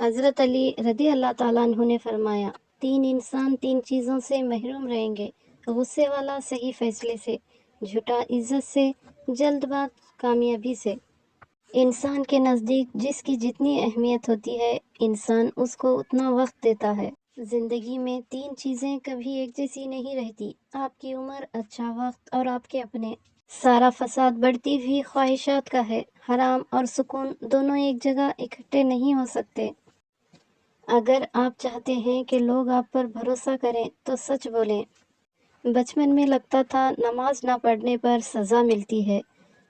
حضرت علی رضی اللہ تعالیٰ عنہ نے فرمایا، 3 انسان 3 چیزوں سے محروم رہیں گے: غصے والا صحیح فیصلے سے، جھوٹا عزت سے، جلد باز کامیابی سے۔ انسان کے نزدیک جس کی جتنی اہمیت ہوتی ہے، انسان اس کو اتنا وقت دیتا ہے۔ زندگی میں 3 چیزیں کبھی ایک جیسی نہیں رہتی: آپ کی عمر، اچھا وقت اور آپ کے اپنے۔ سارا فساد بڑھتی ہوئی خواہشات کا ہے۔ حرام اور سکون دونوں ایک جگہ اکٹھے نہیں ہو سکتے۔ اگر آپ چاہتے ہیں کہ لوگ آپ پر بھروسہ کریں تو سچ بولیں۔ بچپن میں لگتا تھا نماز نہ پڑھنے پر سزا ملتی ہے،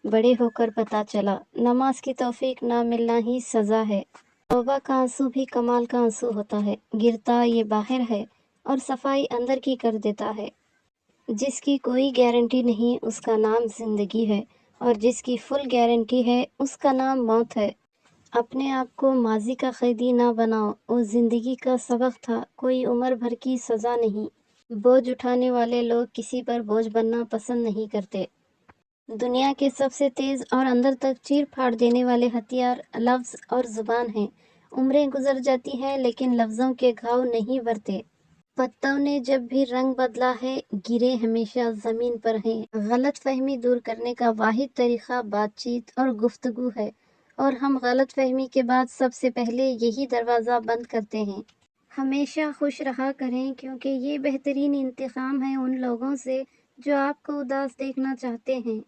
بڑے ہو کر پتہ چلا نماز کی توفیق نہ ملنا ہی سزا ہے۔ توبہ کا آنسو بھی کمال کا آنسو ہوتا ہے، گرتا یہ باہر ہے اور صفائی اندر کی کر دیتا ہے۔ جس کی کوئی گارنٹی نہیں اس کا نام زندگی ہے، اور جس کی فل گارنٹی ہے اس کا نام موت ہے۔ اپنے آپ کو ماضی کا قیدی نہ بناؤ، وہ زندگی کا سبق تھا، کوئی عمر بھر کی سزا نہیں۔ بوجھ اٹھانے والے لوگ کسی پر بوجھ بننا پسند نہیں کرتے۔ دنیا کے سب سے تیز اور اندر تک چیر پھاڑ دینے والے ہتھیار لفظ اور زبان ہیں۔ عمریں گزر جاتی ہیں لیکن لفظوں کے گھاؤ نہیں بھرتے۔ پتوں نے جب بھی رنگ بدلا ہے، گرے ہمیشہ زمین پر ہیں۔ غلط فہمی دور کرنے کا واحد طریقہ بات چیت اور گفتگو ہے، اور ہم غلط فہمی کے بعد سب سے پہلے یہی دروازہ بند کرتے ہیں۔ ہمیشہ خوش رہا کریں، کیونکہ یہ بہترین انتقام ہے ان لوگوں سے جو آپ کو اداس دیکھنا چاہتے ہیں۔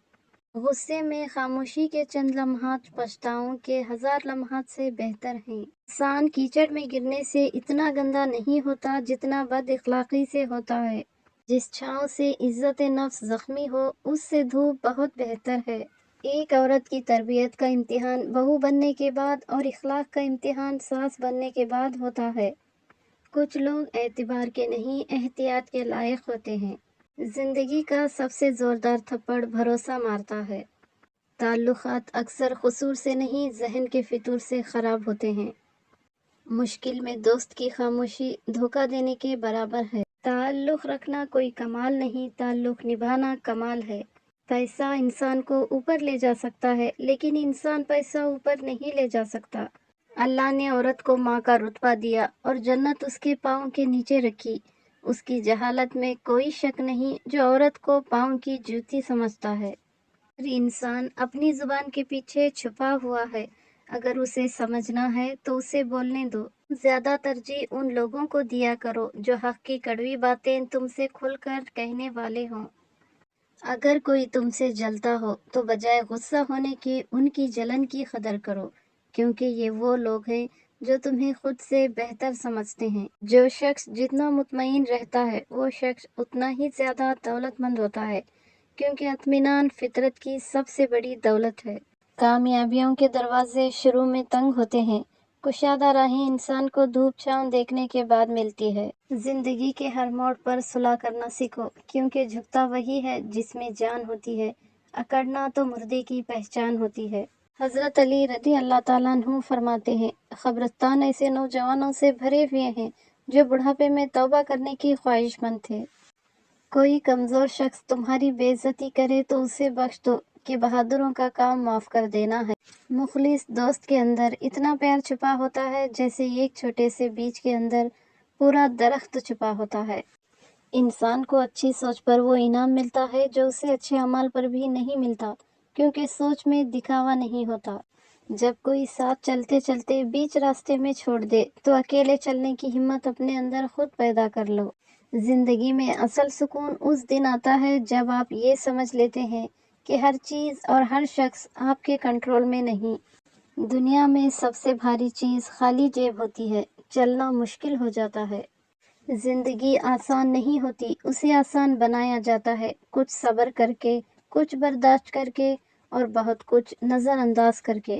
غصے میں خاموشی کے چند لمحات پچھتاؤں کے 1000 لمحات سے بہتر ہیں۔ انسان کیچڑ میں گرنے سے اتنا گندا نہیں ہوتا جتنا بد اخلاقی سے ہوتا ہے۔ جس چھاؤں سے عزت نفس زخمی ہو، اس سے دھوپ بہت بہتر ہے۔ ایک عورت کی تربیت کا امتحان بہو بننے کے بعد اور اخلاق کا امتحان ساس بننے کے بعد ہوتا ہے۔ کچھ لوگ اعتبار کے نہیں، احتیاط کے لائق ہوتے ہیں۔ زندگی کا سب سے زوردار تھپڑ بھروسہ مارتا ہے۔ تعلقات اکثر قصور سے نہیں، ذہن کے فطور سے خراب ہوتے ہیں۔ مشکل میں دوست کی خاموشی دھوکہ دینے کے برابر ہے۔ تعلق رکھنا کوئی کمال نہیں، تعلق نبھانا کمال ہے۔ پیسہ انسان کو اوپر لے جا سکتا ہے، لیکن انسان پیسہ اوپر نہیں لے جا سکتا۔ اللہ نے عورت کو ماں کا رتبہ دیا اور جنت اس کے پاؤں کے نیچے رکھی۔ اس کی جہالت میں کوئی شک نہیں جو عورت کو پاؤں کی جوتی سمجھتا ہے۔ ہر انسان اپنی زبان کے پیچھے چھپا ہوا ہے، اگر اسے سمجھنا ہے تو اسے بولنے دو۔ زیادہ ترجیح ان لوگوں کو دیا کرو جو حق کی کڑوی باتیں تم سے کھل کر کہنے والے ہوں۔ اگر کوئی تم سے جلتا ہو تو بجائے غصہ ہونے کے ان کی جلن کی قدر کرو، کیونکہ یہ وہ لوگ ہیں جو تمہیں خود سے بہتر سمجھتے ہیں۔ جو شخص جتنا مطمئن رہتا ہے وہ شخص اتنا ہی زیادہ دولت مند ہوتا ہے، کیونکہ اطمینان فطرت کی سب سے بڑی دولت ہے۔ کامیابیوں کے دروازے شروع میں تنگ ہوتے ہیں، کشادہ راہیں انسان کو دھوپ چھاؤں دیکھنے کے بعد ملتی ہے۔ زندگی کے ہر موڑ پر صلح کرنا سیکھو، کیونکہ جھکتا وہی ہے جس میں جان ہوتی ہے، اکڑنا تو مردے کی پہچان ہوتی ہے۔ حضرت علی رضی اللہ تعالیٰ عنہ فرماتے ہیں، قبرستان ایسے نوجوانوں سے بھرے ہوئے ہیں جو بڑھاپے میں توبہ کرنے کی خواہش مند تھے۔ کوئی کمزور شخص تمہاری بے عزتی کرے تو اسے بخش دو، کہ بہادروں کا کام معاف کر دینا ہے۔ مخلص دوست کے اندر اتنا پیار چھپا ہوتا ہے جیسے ایک چھوٹے سے بیج کے اندر پورا درخت چھپا ہوتا ہے۔ انسان کو اچھی سوچ پر وہ انعام ملتا ہے جو اسے اچھے اعمال پر بھی نہیں ملتا، کیونکہ سوچ میں دکھاوا نہیں ہوتا۔ جب کوئی ساتھ چلتے چلتے بیچ راستے میں چھوڑ دے تو اکیلے چلنے کی ہمت اپنے اندر خود پیدا کر لو۔ زندگی میں اصل سکون اس دن آتا ہے جب آپ یہ سمجھ لیتے ہیں کہ ہر چیز اور ہر شخص آپ کے کنٹرول میں نہیں۔ دنیا میں سب سے بھاری چیز خالی جیب ہوتی ہے، چلنا مشکل ہو جاتا ہے۔ زندگی آسان نہیں ہوتی، اسے آسان بنایا جاتا ہے، کچھ صبر کر کے، کچھ برداشت کر کے اور بہت کچھ نظر انداز کر کے۔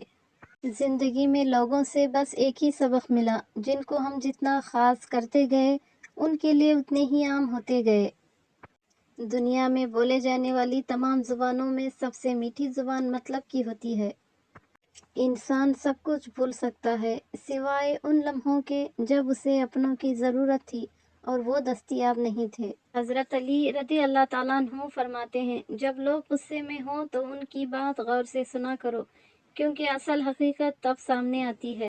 زندگی میں لوگوں سے بس ایک ہی سبق ملا، جن کو ہم جتنا خاص کرتے گئے ان کے لیے اتنے ہی عام ہوتے گئے۔ دنیا میں بولے جانے والی تمام زبانوں میں سب سے میٹھی زبان مطلب کی ہوتی ہے۔ انسان سب کچھ بھول سکتا ہے سوائے ان لمحوں کے جب اسے اپنوں کی ضرورت تھی اور وہ دستیاب نہیں تھے۔ حضرت علی رضی اللہ تعالیٰ عنہ فرماتے ہیں، جب لوگ غصے میں ہوں تو ان کی بات غور سے سنا کرو، کیونکہ اصل حقیقت تب سامنے آتی ہے